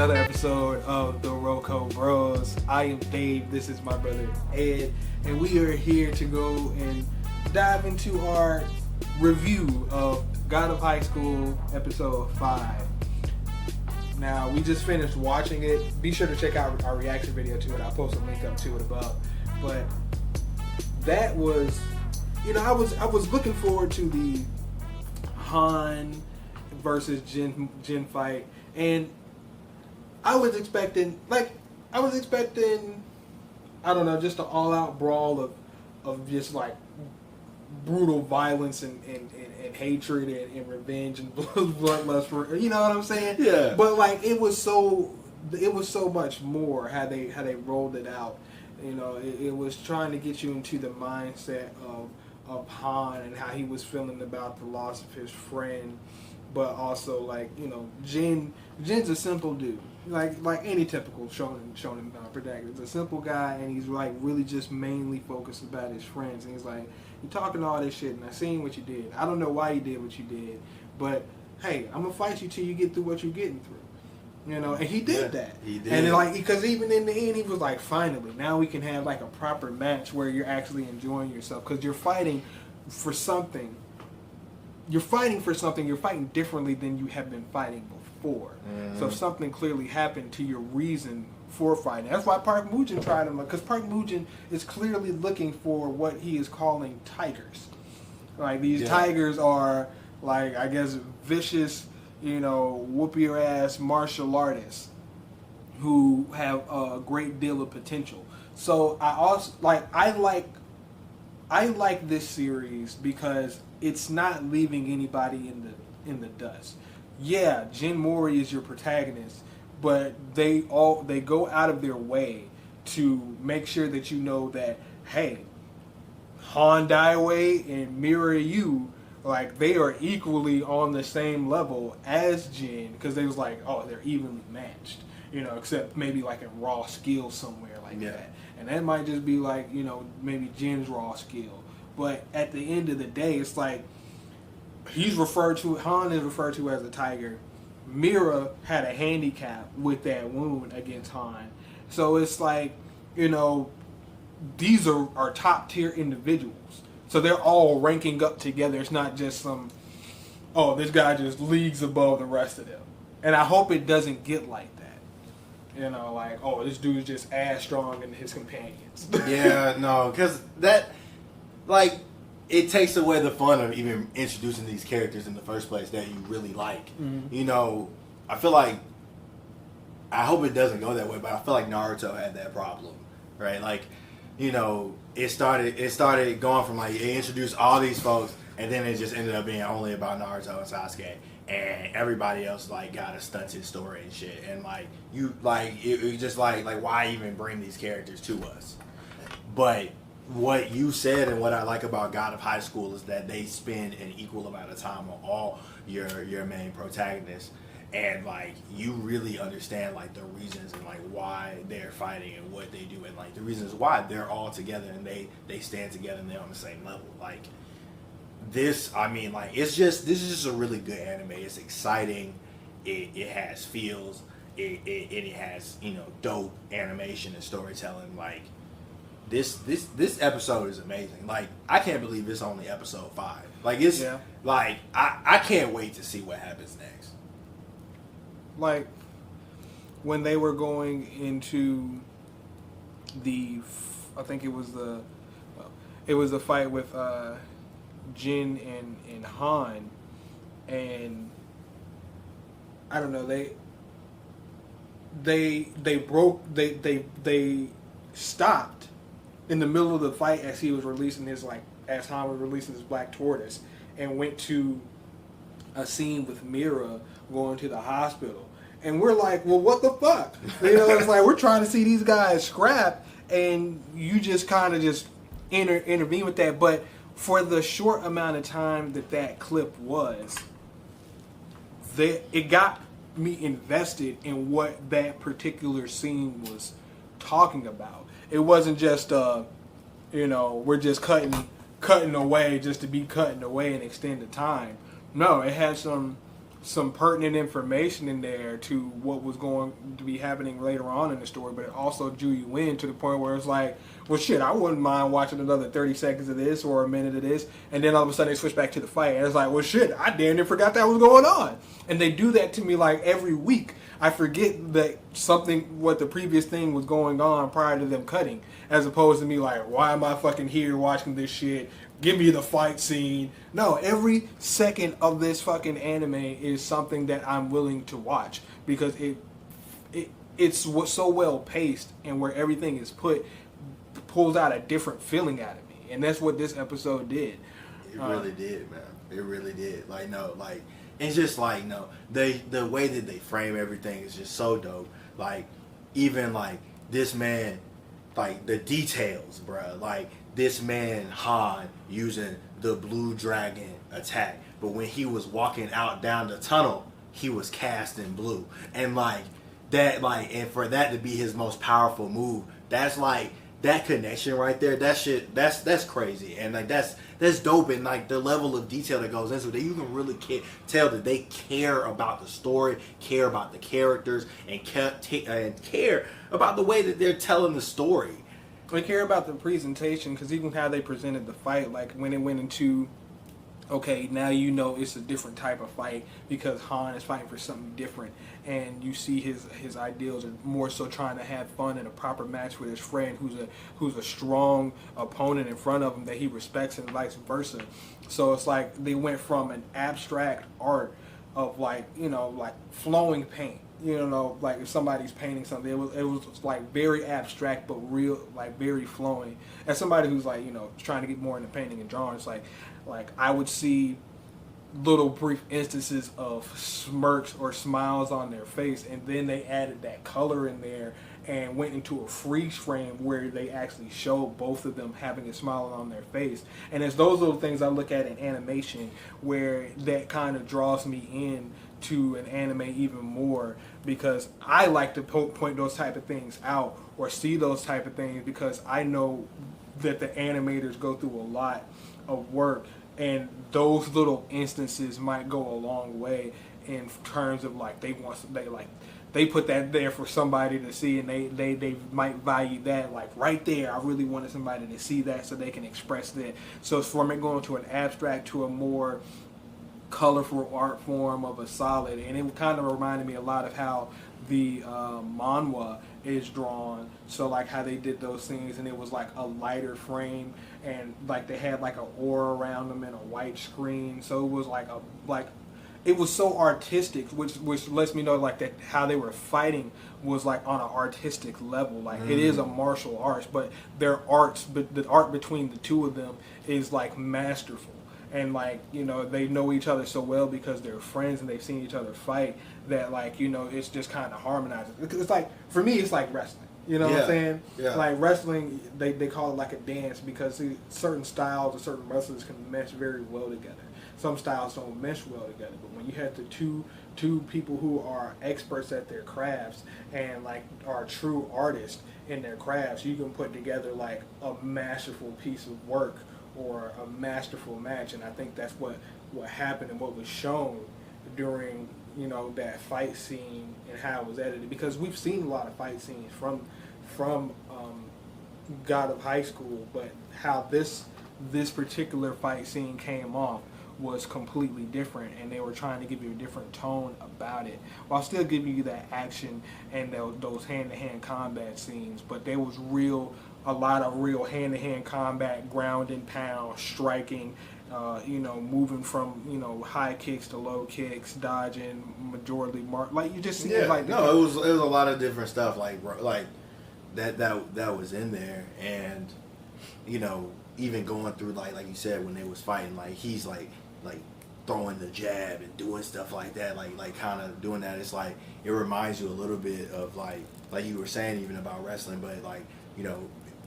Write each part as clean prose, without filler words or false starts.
another episode of the Roko Bros. I am Dave, this is my brother Ed, and we are here to go and dive into our review of God of High School episode 5. Now, we just finished watching it. Be sure to check out our reaction video to it. I'll post a link up to it above. But that was, I was looking forward to the Han versus Jin fight, and I was expecting, I don't know, just an all-out brawl of just like brutal violence and hatred and revenge and bloodlust for, you know what I'm saying? Yeah. But like it was so much more how they rolled it out. It was trying to get you into the mindset of Han and how he was feeling about the loss of his friend, but also Jin's a simple dude, like any typical shonen protagonist. A simple guy, and he's like really just mainly focused about his friends. And he's like, you're talking all this shit, and I seen what you did. I don't know why you did what you did, but hey, I'm gonna fight you till you get through what you're getting through. And he did that. He did. And because even in the end, he was like, finally, now we can have like a proper match where you're actually enjoying yourself, because you're fighting for something. You're fighting for something. You're fighting differently than you have been fighting before. Mm-hmm. So something clearly happened to your reason for fighting. That's why Park Mujin tried him, because Park Mujin is clearly looking for what he is calling tigers. Like these tigers are like, I guess, vicious, whoop your ass martial artists who have a great deal of potential. So I also I like this series because it's not leaving anybody in the dust. Yeah, Jin Mori is your protagonist, but they go out of their way to make sure that you know that, hey, Han Daiwei and Mirai, like, they are equally on the same level as Jin, because they was like, oh, they're evenly matched, except maybe like in raw skill somewhere like that. And that might just be like, maybe Jin's raw skill. But at the end of the day, it's like, Han is referred to as a tiger. Mira had a handicap with that wound against Han. So it's like, these are top tier individuals. So they're all ranking up together. It's not just some, this guy just leagues above the rest of them. And I hope it doesn't get like that. This dude's just as strong as his companions. Yeah, no, because that, it takes away the fun of even introducing these characters in the first place that you really like. Mm-hmm. I feel like, I hope it doesn't go that way, but I feel like Naruto had that problem, right? It started going from it introduced all these folks, and then it just ended up being only about Naruto and Sasuke, and everybody else got a stunted story and shit, and it just why even bring these characters to us? But what you said and what I like about God of High School is that they spend an equal amount of time on all your main protagonists, and you really understand the reasons and why they're fighting and what they do, and the reasons why they're all together and they stand together and they're on the same level. This is just a really good anime. It's exciting. It has feels. It has dope animation and storytelling. This episode is amazing. I can't believe it's only episode 5. I can't wait to see what happens next. When they were going into I think it was the fight with Jin and Han, and I don't know, they stopped in the middle of the fight as he was releasing as Han was releasing his black tortoise, and went to a scene with Mira going to the hospital. And we're like, well, what the fuck? It's like, we're trying to see these guys scrap, and you just kind of just intervene with that. But for the short amount of time that clip was, it got me invested in what that particular scene was talking about. It wasn't just we're just cutting away just to be cutting away and extend the time. No, it had some some pertinent information in there to what was going to be happening later on in the story, but it also drew you in to the point where it's like, well, shit, I wouldn't mind watching another 30 seconds of this or a minute of this, and then all of a sudden they switch back to the fight, and it's like, well, shit, I damn near forgot that was going on. And they do that to me like every week. I forget that what the previous thing was going on prior to them cutting, as opposed to me like, why am I fucking here watching this shit? Give me the fight scene. No, every second of this fucking anime is something that I'm willing to watch because it's so well paced, and where everything is pulls out a different feeling out of me, and that's what this episode did. It really did, man. It really did. Like, no, like, it's just like, no, the way that they frame everything is just so dope. Like, even like this man, like the details, bruh. Like this man Han using the blue dragon attack, but when he was walking out down the tunnel, he was cast in blue, and like that, like, and for that to be his most powerful move, that's like that connection right there. That shit, that's crazy, and like that's dope, and like the level of detail that goes into it, that you can really tell that they care about the story, care about the characters, and care about the way that they're telling the story. I care about the presentation, because even how they presented the fight, like when it went into, okay, now you know it's a different type of fight because Han is fighting for something different, and you see his ideals are more so trying to have fun in a proper match with his friend who's a strong opponent in front of him that he respects, and vice versa. So it's like they went from an abstract art of like, you know, like flowing paint. You know, like if somebody's painting something, it was like very abstract but real, like very flowing. As somebody who's like, you know, trying to get more into painting and drawing, it's like I would see little brief instances of smirks or smiles on their face, and then they added that color in there and went into a freeze frame where they actually showed both of them having a smile on their face. And it's those little things I look at in animation where that kind of draws me in to an anime even more, because I like to point those type of things out or see those type of things, because I know that the animators go through a lot of work, and those little instances might go a long way in terms of like they put that there for somebody to see, and they might value that, like right there, I really wanted somebody to see that so they can express that. So from it going to an abstract to a more colorful art form of a solid, and it kind of reminded me a lot of how the manhwa is drawn. So like how they did those things, and it was like a lighter frame, and like they had like an aura around them and a white screen. So it was like it was so artistic, which lets me know like that how they were fighting was like on an artistic level. Like it is a martial arts, but the art between the two of them is like masterful. And like, you know, they know each other so well because they're friends and they've seen each other fight, that like, you know, it's just kind of harmonizing. It's like, for me, it's like wrestling. You know what I'm saying? Yeah. Like wrestling, they call it like a dance, because certain styles or certain wrestlers can mesh very well together. Some styles don't mesh well together, but when you have the two people who are experts at their crafts and like are true artists in their crafts, you can put together like a masterful piece of work or a masterful match. And I think that's what happened and what was shown during, you know, that fight scene and how it was edited, because we've seen a lot of fight scenes from God of High School, but how this particular fight scene came off was completely different, and they were trying to give you a different tone about it while still giving you that action and those hand-to-hand combat scenes. But there was a lot of real hand-to-hand combat, ground and pound, striking, you know, moving from, you know, high kicks to low kicks, dodging, majority like you just see it like no, it was a lot of different stuff like that was in there. And you know, even going through like you said, when they was fighting, like he's like throwing the jab and doing stuff like that, like kind of doing that. It's like it reminds you a little bit of like you were saying even about wrestling, but like, you know,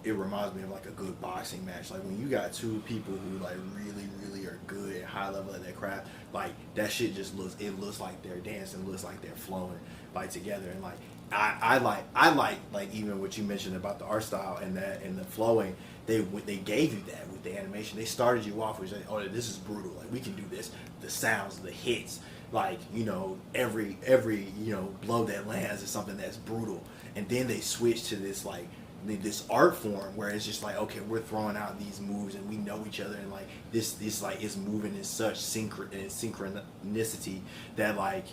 it reminds me of like a good boxing match. Like when you got two people who like really are good at high level at their craft, like that shit just looks like they're dancing, looks like they're flowing like together. And like I like even what you mentioned about the art style and the flowing. They gave you that with the animation. They started you off with like, oh, this is brutal. Like we can do this. The sounds, the hits, like, you know, every you know, blow that lands is something that's brutal, and then they switch to this like this art form where it's just like, okay, we're throwing out these moves and we know each other, and like this like is moving in such synchronicity that, like,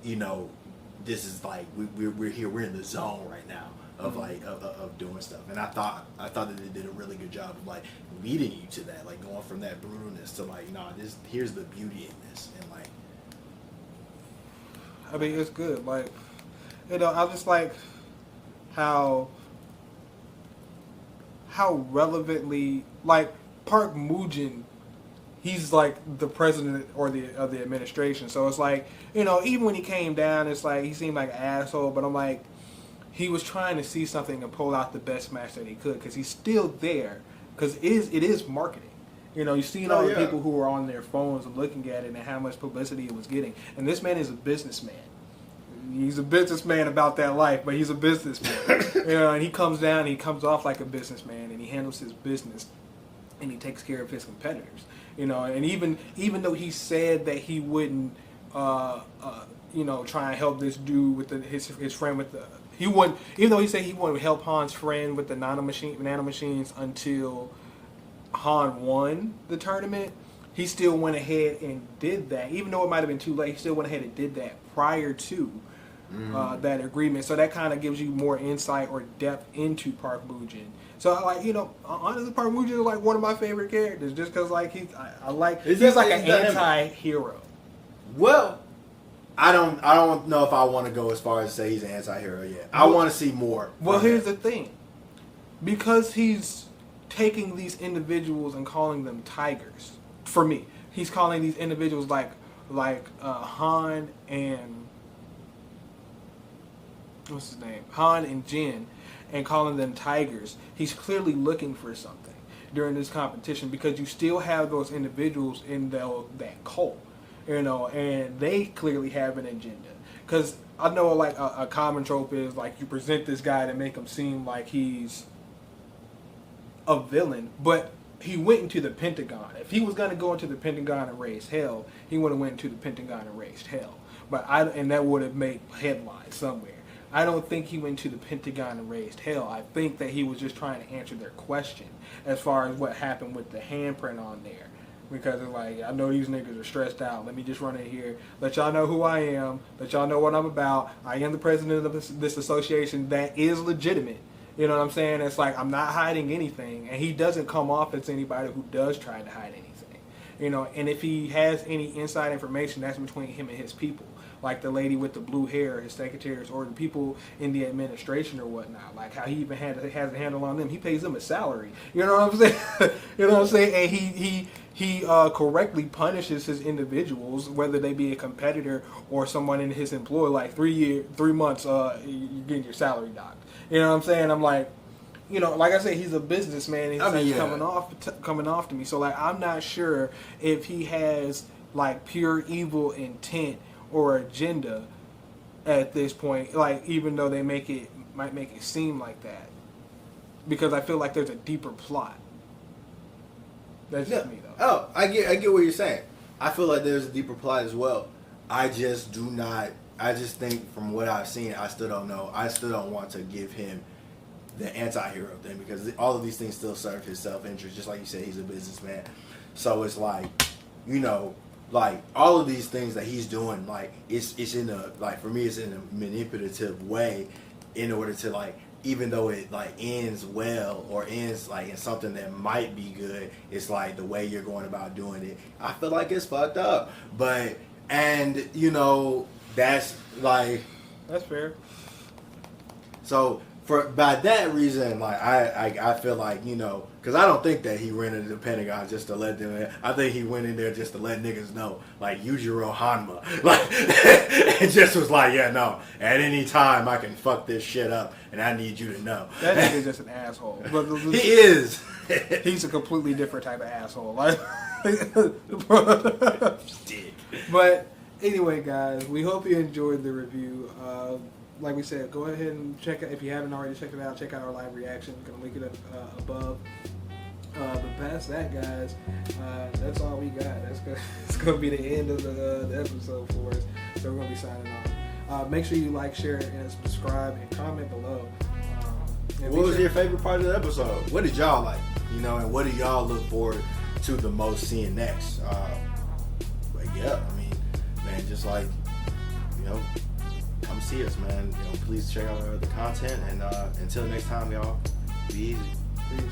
you know, this is like we're here, we're in the zone right now of like of doing stuff. And I thought that they did a really good job of like leading you to that, like going from that brutalness to like, nah, this, here's the beauty in this. And like, I mean, it's good. Like, you know, I just like how relevantly, like, Park Moon-jin, he's like the president or the of the administration. So it's like, you know, even when he came down, it's like he seemed like an asshole. But I'm like, he was trying to see something and pull out the best match that he could, because he's still there. Because it is marketing. You know, you see all the people who are on their phones and looking at it and how much publicity it was getting. And this man is a businessman. He's a businessman about that life, but he's a businessman. You know, and he comes down, and he comes off like a businessman, and he handles his business, and he takes care of his competitors. You know, and even though he said that he wouldn't, you know, try and help this dude with his friend with the, he wouldn't, even though he said he wouldn't help Han's friend with the nanomachines until Han won the tournament, he still went ahead and did that. Even though it might have been too late, he still went ahead and did that prior to that agreement. So that kind of gives you more insight or depth into Park Moon-jin. So I like, you know, honestly, Park Moon-jin is like one of my favorite characters, just because like he's like an anti-hero. Well, I don't know if I want to go as far as say he's an anti-hero yet. I want to see more. Well, here's the thing. Because he's taking these individuals and calling them tigers, for me, he's calling these individuals like Han and what's his name? Han and Jin, and calling them tigers. He's clearly looking for something during this competition, because you still have those individuals in that cult, you know, and they clearly have an agenda. Because I know, like, a common trope is like you present this guy to make him seem like he's a villain, but he went into the Pentagon. If he was going to go into the Pentagon and raise hell, he would have went into the Pentagon and raised hell. And that would have made headlines somewhere. I don't think he went to the Pentagon and raised hell. I think that he was just trying to answer their question as far as what happened with the handprint on there. Because it's like, I know these niggas are stressed out. Let me just run in here, let y'all know who I am, let y'all know what I'm about. I am the president of this association that is legitimate. You know what I'm saying? It's like, I'm not hiding anything. And he doesn't come off as anybody who does try to hide anything. You know, and if he has any inside information, that's between him and his people. Like the lady with the blue hair, his secretaries, or the people in the administration or whatnot. Like how he even has a handle on them. He pays them a salary. You know what I'm saying? You know what I'm saying? And he correctly punishes his individuals, whether they be a competitor or someone in his employ. Like 3 months, you're getting your salary docked. You know what I'm saying? I'm like, you know, like I said, he's a businessman. He's coming off to me. So like, I'm not sure if he has like pure evil intent or agenda at this point. Like, even though they might make it seem like that, because I feel like there's a deeper plot. That's just me though. Oh, I get what you're saying. I feel like there's a deeper plot as well. I just do not. I just think from what I've seen, I still don't know. I still don't want to give him the anti-hero thing, because all of these things still serve his self-interest. Just like you said, he's a businessman. So it's like, you know, like all of these things that he's doing, like it's in a, like, for me, it's in a manipulative way, in order to, like, even though it like ends well or ends like in something that might be good, it's like the way you're going about doing it, I feel like it's fucked up. But, and you know, that's like, that's fair. So by that reason, like I feel like, you know, because I don't think that he rented the Pentagon just to let them in. I think he went in there just to let niggas know, like, Yujiro Hanma, like, it just was like, yeah, no, at any time I can fuck this shit up, and I need you to know. That nigga's just an asshole. He is. He's a completely different type of asshole. Like, but anyway, guys, we hope you enjoyed the review. Like we said, go ahead and check it. If you haven't already checked it out, check out our live reaction. I'm going to link it up above. The that's that, guys. That's all we got. It's gonna be the end of the episode for us. So we're gonna be signing off. Make sure you like, share, and subscribe, and comment below. What was your favorite part of the episode? What did y'all like? You know, and what do y'all look forward to the most seeing next? But yeah, I mean, man, just like, you know, come see us, man. You know, please check out our other content, and until next time, y'all, be easy. Peace.